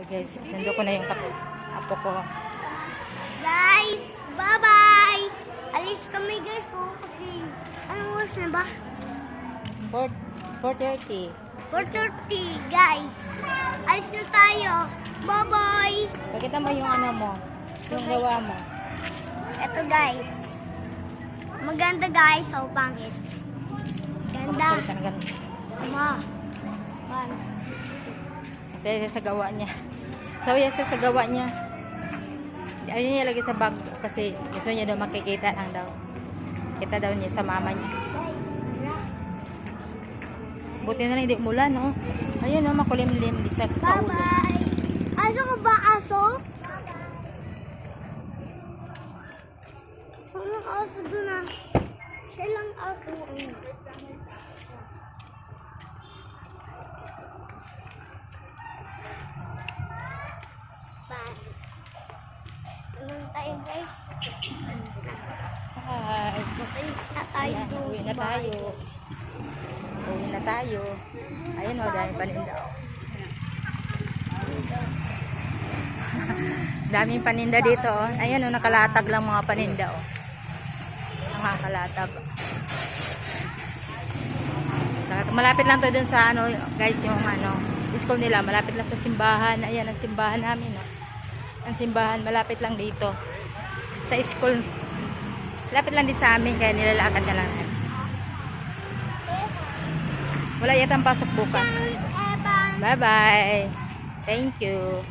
Guys, sundo ko na yung apo ko. Guys, bye-bye! Alis kami guys, kasi anong oras na ba? 4:30. 4:30 guys. Alis na tayo. Bye-bye! Pakita mo yung ano mo, yung gawa mo. Eto guys. Maganda guys, so pangit. Ganda. Pagsalita na ganun. Ma. Man. Masaya siya sa gawa niya. Masaya siya sa gawa niya. Ayun niya lagi sa bag kasi gusto niya daw makikita lang daw. Kita daw niya sa mama niya. Buti na lang hindi mula, no? Ayun, no, makulimlim sa ulo. Bye-bye! Aso ka ba, aso? Walang aso doon ah. Siya lang aso. Bye. Anong tayo guys? Hi. Matayin na tayo Ayan, doon. uwi na tayo. Uwi na tayo. Ayun, o, dahil paninda. Daming paninda dito, oh. Ayun, oh, nakalatag lang mga paninda, oh. Nakakalatag. Malapit lang to dun sa, ano, guys, yung, ano, school nila. Malapit lang sa simbahan. Ayan, ang simbahan namin, oh. Ang simbahan, malapit lang dito. Sa school. Malapit lang din sa amin, kaya nilalakad na lang. Wala yatang pasok bukas. Bye-bye. Thank you.